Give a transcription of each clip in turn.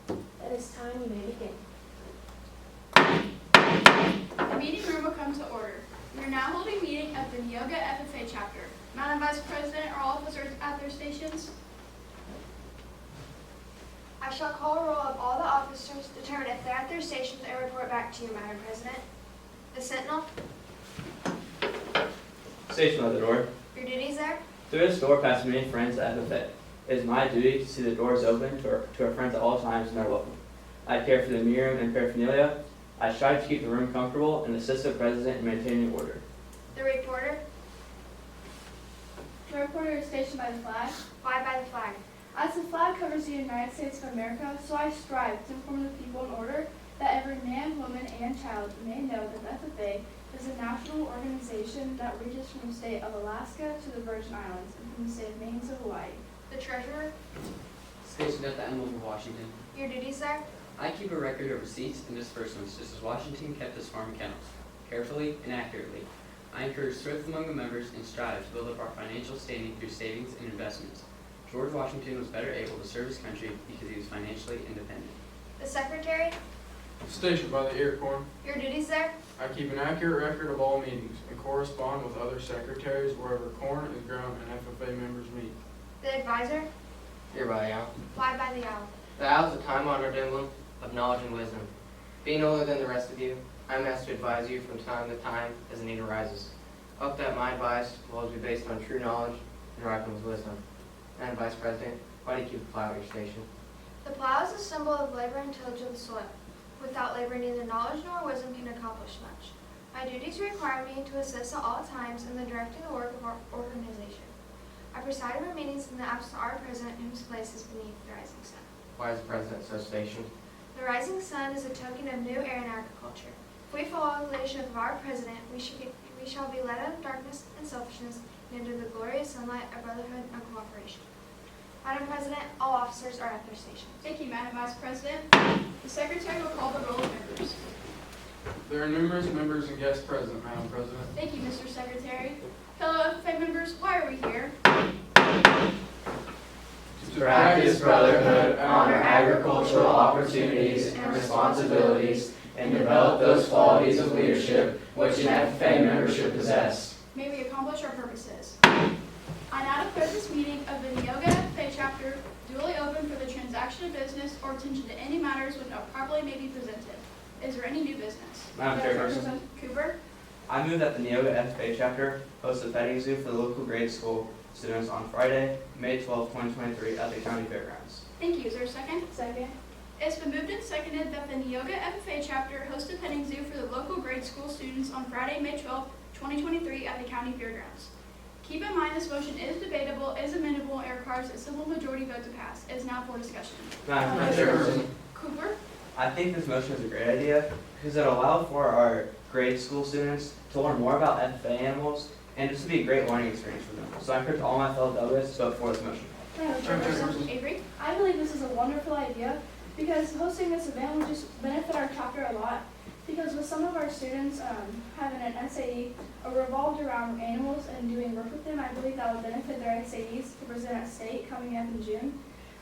At this time, you may begin. The meeting room will come to order. We are now holding a meeting of the Neoga FFA chapter. Madam Vice President, are all officers at their stations? I shall call a roll of all the officers, determine if they're at their stations, and report back to you, Madam President. The Sentinel, Station by the door. your duties there. Through this door pass many friends at FFA. It is my duty to see the doors open to our friends at all times and they're welcome. I care for the meeting room and paraphernalia. I strive to keep the room comfortable and assist the president in maintaining order. The reporter, The reporter is stationed by the flag. fly by the flag. As the flag covers the United States of America, so I strive to inform the people in order that every man, woman, and child may know that the FFA is a national organization that reaches from the state of Alaska to the Virgin Islands and from the state of Maine to Hawaii. The treasurer, Stationed at the emblem of Washington. your duties there. I keep a record of receipts and disbursements just as Washington kept his farm accounts, carefully and accurately. I encourage thrift among the members and strive to build up our financial standing through savings and investments. George Washington was better able to serve his country because he was financially independent. The secretary, Stationed by the air corps, your duties there. I keep an accurate record of all meetings and correspond with other secretaries wherever corn is grown and FFA members meet. The advisor, Here by the owl. fly by the owl. The owl is a time-honored emblem of knowledge and wisdom. Being older than the rest of you, I am asked to advise you from time to time as the need arises. I hope that my advice will always be based on true knowledge and ripened with wisdom. Madam Vice President, why do you keep a plow at your station? The plow is a symbol of labor and tillage of the soil. Without labor, neither knowledge nor wisdom can accomplish much. My duties require me to assist at all times in the directing the work of our organization. I preside over meetings in the absence of our president, whose place is beneath the rising sun. Why is the President so stationed? The rising sun is a token of new air and agriculture. If we follow the leadership of our president, we shall be led out of darkness and selfishness and into the glorious sunlight of brotherhood and cooperation. Madam President, all officers are at their stations. Thank you, Madam Vice President. The secretary will call the roll of members. There are numerous members and guests present, Madam President. Thank you, Mr. Secretary. Fellow FFA members, why are we here? To practice brotherhood, honor agricultural opportunities and responsibilities, and develop those qualities of leadership which an FFA member should possess. May we accomplish our purposes. I now declare this meeting of the Neoga FFA chapter duly open for the transaction of business or attention to any matters which properly may be presented. Is there any new business? Madam Chairperson, Cooper? I move that the Neoga FFA chapter host a petting zoo for the local grade school students on Friday, May 12, 2023 at the county fairgrounds. Thank you. Is there a second? Second. It's been moved and seconded that the Neoga FFA chapter host a petting zoo for the local grade school students on Friday, May 12, 2023 at the county fairgrounds. Keep in mind this motion is debatable, is amendable, and requires a simple majority vote to pass. It is now for discussion. Madam Chairperson, Cooper? I think this motion is a great idea because it'll allow for our grade school students to learn more about FFA animals and just to be a great learning experience for them. So I encourage all my fellow delegates to vote for this motion. Madam Chairperson. Avery? I believe this is a wonderful idea because hosting this event would just benefit our chapter a lot. Because with some of our students having an SAE revolved around animals and doing work with them, I believe that would benefit their SAEs to present at state coming up in June.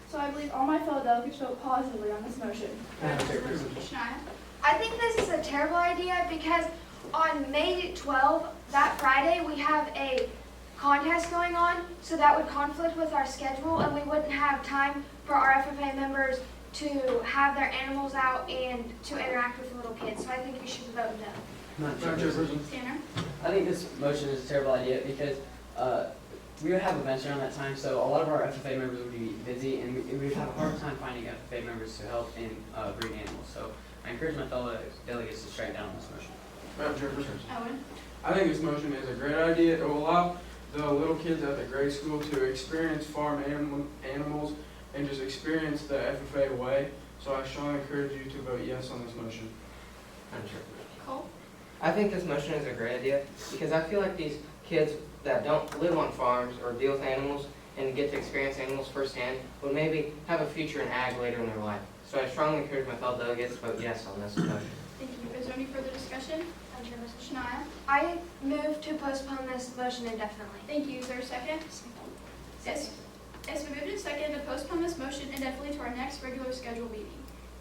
So I believe all my fellow delegates vote positively on this motion. Shania? I think this is a terrible idea because on May 12, that Friday, we have a contest going on, so that would conflict with our schedule and we wouldn't have time for our FFA members to have their animals out and to interact with the little kids. So I think we should vote no. Madam Madam Chairperson, Chairperson, Tanner? I think this motion is a terrible idea because we would have events around that time, so a lot of our FFA members would be busy and we would have a hard time finding FFA members to help in breeding animals. So I encourage my fellow delegates to strike down this motion. Madam Chairperson, Owen? I think this motion is a great idea. It will allow the little kids at the grade school to experience farm animals and just experience the FFA way. So I strongly encourage you to vote yes on this motion. Madam Chairperson. Cole? I think this motion is a great idea because I feel like these kids that don't live on farms or deal with animals and get to experience animals firsthand would maybe have a future in ag later in their life. So I strongly encourage my fellow delegates to vote yes on this motion. Thank you. Is there any further discussion? Madam Chairperson, Shania? I move to postpone this motion indefinitely. Thank you. Is there a second? Yes. It's been moved and seconded to postpone this motion indefinitely to our next regular scheduled meeting.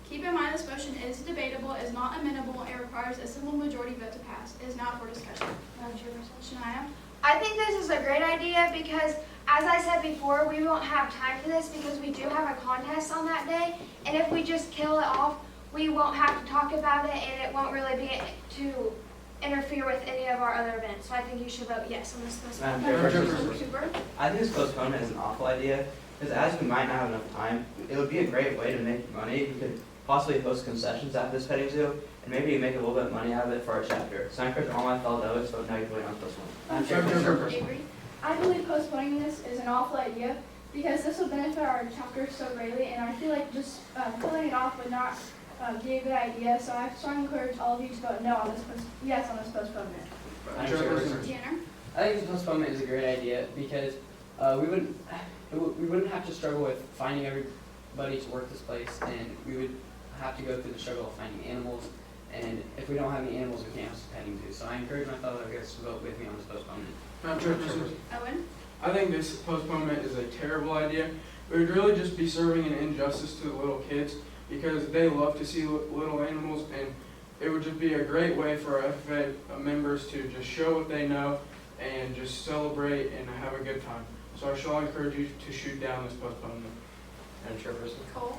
Keep in mind this motion is debatable, is not amendable, and requires a simple majority vote to pass. It is not for discussion. Madam Chairperson. Shania? I think this is a great idea because, as I said before, we won't have time for this because we do have a contest on that day. And if we just kill it off, we won't have to talk about it and it won't really be to interfere with any of our other events. So I think you should vote yes on this Madam postponement. Chairperson. Cooper? I think this postponement is an awful idea, because as we might not have enough time, it would be a great way to make money. We could possibly host concessions at this petting zoo, and maybe make a little bit of money out of it for our chapter. So I encourage all my fellow delegates to vote negatively on this one. Madam Chairperson. Avery? I believe postponing this is an awful idea because this will benefit our chapter so greatly, and I feel like just killing it off would not be a good idea. So I strongly encourage all of you to vote no on this yes on this postponement. Madam Chairperson. Tanner? I think this postponement is a great idea because we wouldn't have to struggle with finding everybody to work this place, and we would have to go through the struggle of finding animals. And if we don't have any animals, we can't host a petting zoo. So I encourage my fellow delegates to vote with me on this postponement. Madam Chairperson. Owen? I think this postponement is a terrible idea. It would really just be serving an injustice to the little kids because they love to see little animals, and it would just be a great way for our FFA members to just show what they know and just celebrate and have a good time. So I shall encourage you to shoot down this postponement. Madam Chairperson. Cole?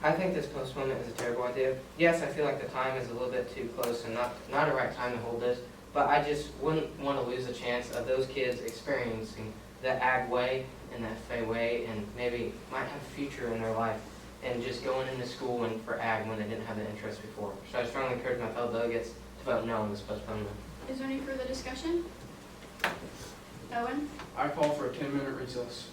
I think this postponement is a terrible idea. Yes, I feel like the time is a little bit too close and not a right time to hold this, but I just wouldn't want to lose the chance of those kids experiencing the ag way and the FFA way, and maybe might have a future in their life, and just going into school and for ag when they didn't have the interest before. So I strongly encourage my fellow delegates to vote no on this postponement. Is there any further discussion? Owen? I call for a 10-minute recess.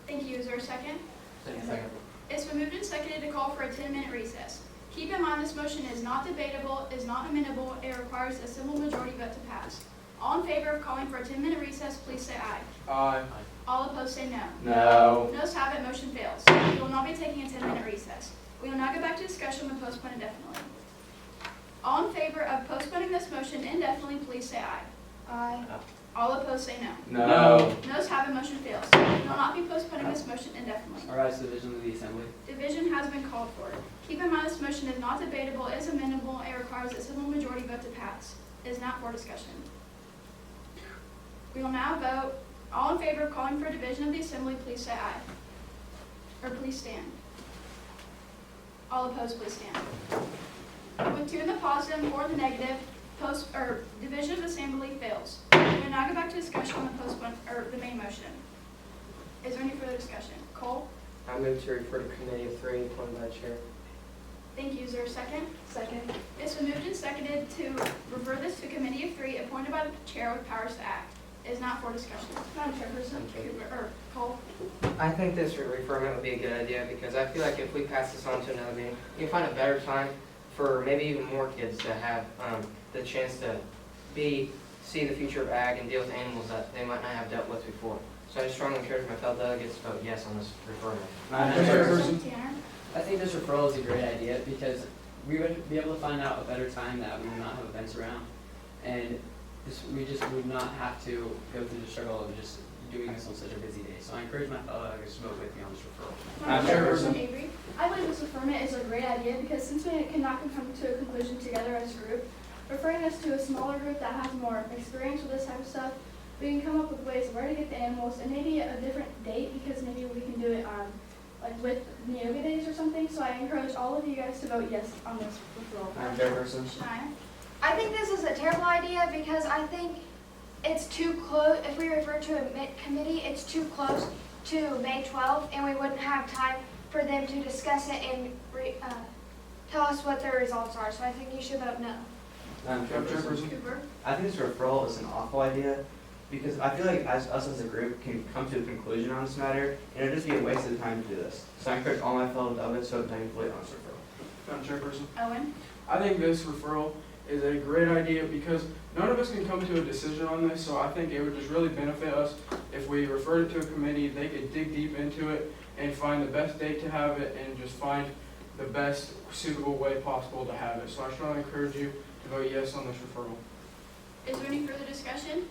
Thank you. Is there a second? Second. It's been moved and seconded to call for a 10-minute recess. Keep in mind this motion is not debatable, is not amendable, it requires a simple majority vote to pass. All in favor of calling for a 10-minute recess, please say aye. Aye. All opposed say no. No. Noes have it, motion fails. We will not be taking a 10-minute recess. We will now go back to discussion with postpone indefinitely. All in favor of postponing this motion indefinitely, please say aye. Aye. All opposed say no. No. Noes have it, motion fails. We will not be postponing this motion indefinitely. All rise to the division of the assembly. Division has been called for. Keep in mind this motion is not debatable, is amendable, and requires a simple majority vote to pass. It is not for discussion. We will now vote. All in favor of calling for a division of the assembly, please say aye. Or please stand. All opposed, please stand. With 2 in the positive and 4 in the negative, division of the assembly fails. We will now go back to discussion on the main motion. Is there any further discussion? Cole? I move to refer to committee of 3 appointed by the chair. Thank you. Is there a second? Second. It's been moved and seconded to refer this to committee of 3 appointed by the chair with powers to act. It is not for discussion. Madam Chairperson, Cole? I think this referment would be a good idea because I feel like if we pass this on to another meeting, you can find a better time for maybe even more kids to have the chance to see the future of ag and deal with animals that they might not have dealt with before. So I strongly encourage my fellow delegates to vote yes on this referment. Madam Chairperson. Tanner? I think this referral is a great idea because we would be able to find out a better time that we would not have events around, and we just would not have to go through the struggle of just doing this on such a busy day. So I encourage my fellow delegates to vote with me on this referral. Madam Madam Chairperson Avery? I believe this referment is a great idea because since we cannot come to a conclusion together as a group, referring us to a smaller group that has more experience with this type of stuff, we can come up with ways of where to get the animals and maybe a different date because maybe we can do it like with Neoga days or something. So I encourage all of you guys to vote yes on this referral. Madam Chairperson. Shania? I think this is a terrible idea because I think it's too close. If we refer to a committee, it's too close to May 12th, and we wouldn't have time for them to discuss it and tell us what their results are. So I think you should vote no. Madam Chairperson. Cooper? I think this referral is an awful idea because I feel like us as a group can come to a conclusion on this matter, and it would just be a waste of time to do this. So I encourage all my fellow delegates to vote negatively on this referral. Madam Chairperson. Owen? I think this referral is a great idea because none of us can come to a decision on this, so I think it would just really benefit us if we referred it to a committee. They could dig deep into it and find the best date to have it and just find the best suitable way possible to have it. So I strongly encourage you to vote yes on this referral. Is there any further discussion?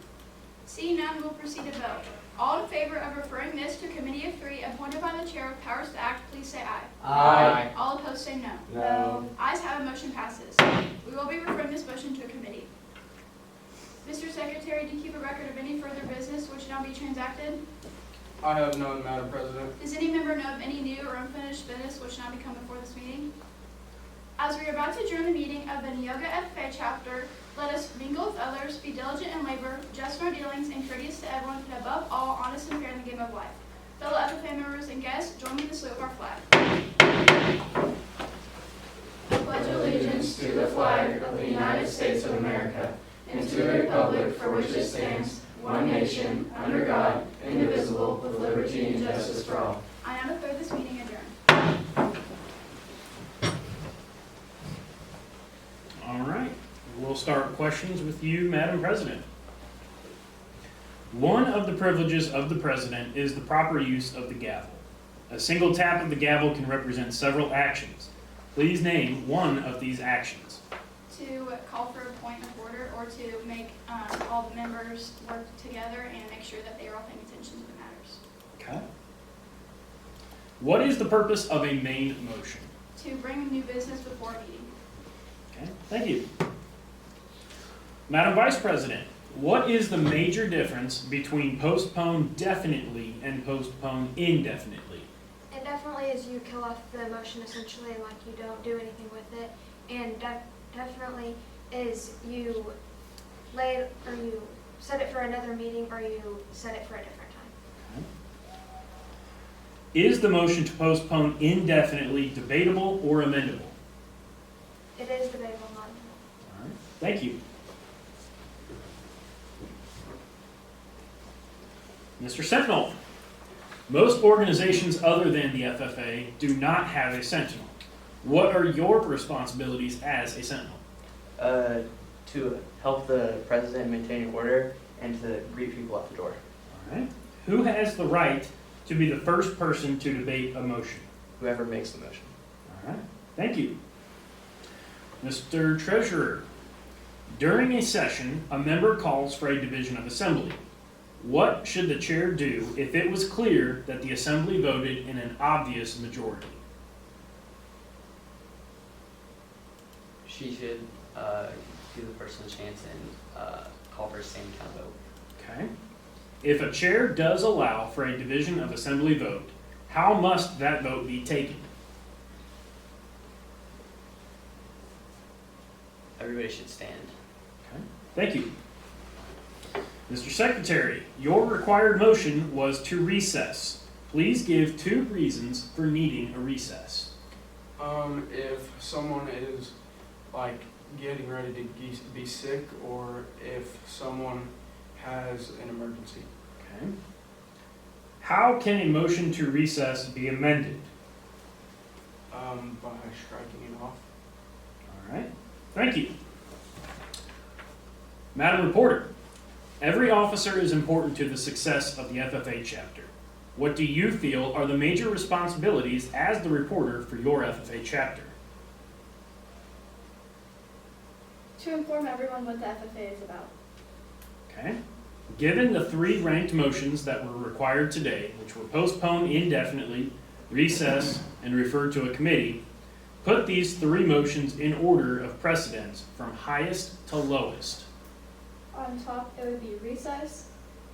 Seeing none, we'll proceed to vote. All in favor of referring this to committee of 3 appointed by the chair with powers to act, please say aye. Aye. All opposed opposed say no. No. Ayes have it, motion passes. We will be referring this motion to a committee. Mr. Secretary, do you keep a record of any further business which now be transacted? I have none, Madam President. Does any member know of any new or unfinished business which now come before this meeting? As we are about to adjourn the meeting of the Neoga FFA chapter, let us mingle with others, be diligent in labor, just in our dealings, and courteous to everyone, and above all, honest and fair in the game of life. Fellow FFA members and guests, join me in the salute of our flag. I pledge allegiance to the flag of the United States of America and to the republic for which it stands, one nation, under God, indivisible, with liberty and justice for all. I now declare this meeting adjourned. All right, we'll start questions with you, Madam President. One of the privileges of the president is the proper use of the gavel. A single tap of the gavel can represent several actions. Please name one of these actions. To call for a point of order, or to make all the members work together and make sure that they are all paying attention to the matters. Okay. What is the purpose of a main motion? To bring new business before a meeting. Okay, thank you. Madam Vice President, what is the major difference between postpone definitely and postpone indefinitely? Indefinitely is you kill off the motion essentially, like you don't do anything with it. And definitely is you you set it for another meeting, or you set it for a different time. Is the motion to postpone indefinitely debatable or amendable? It is debatable, not All right, thank you. Mr. Sentinel, most organizations other than the FFA do not have a Sentinel. What are your responsibilities as a Sentinel? To help the president maintain order and to greet people at the door. All right. Who has the right to be the first person to debate a motion? Whoever makes the motion. All right, thank you. Mr. Treasurer, during a session, a member calls for a division of assembly. What should the chair do if it was clear that the assembly voted in an obvious majority? She should give the person a chance and call for a same count vote. Okay. If a chair does allow for a division of assembly vote, how must that vote be taken? Everybody should stand. Okay. Thank you. Mr. Secretary, your required motion was to recess. Please give 2 reasons for needing a recess. If someone is like getting ready to be sick, or if someone has an emergency. Okay. How can a motion to recess be amended? By striking it off. All right. Thank you. Madam Reporter, every officer is important to the success of the FFA chapter. What do you feel are the major responsibilities as the reporter for your FFA chapter? To inform everyone what the FFA is about. Okay. Given the 3 ranked motions that were required today, which were postpone indefinitely, recess, and refer to a committee, put these 3 motions in order of precedence from highest to lowest. On top, it would be recess,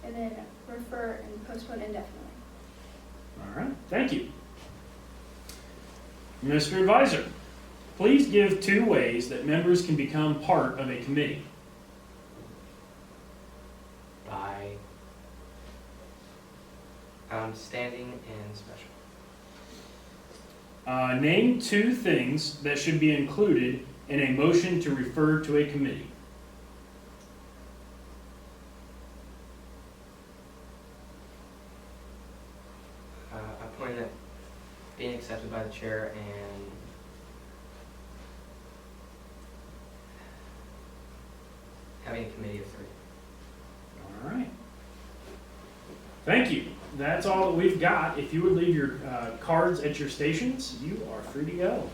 and then refer and postpone indefinitely. All right, thank you. Mr. Advisor, please give 2 ways that members can become part of a committee. By standing and special. Name 2 things that should be included in a motion to refer to a committee. A point that being accepted by the chair and having a committee of 3. All right. Thank you. That's all that we've got. If you would leave your cards at your stations, you are free to go.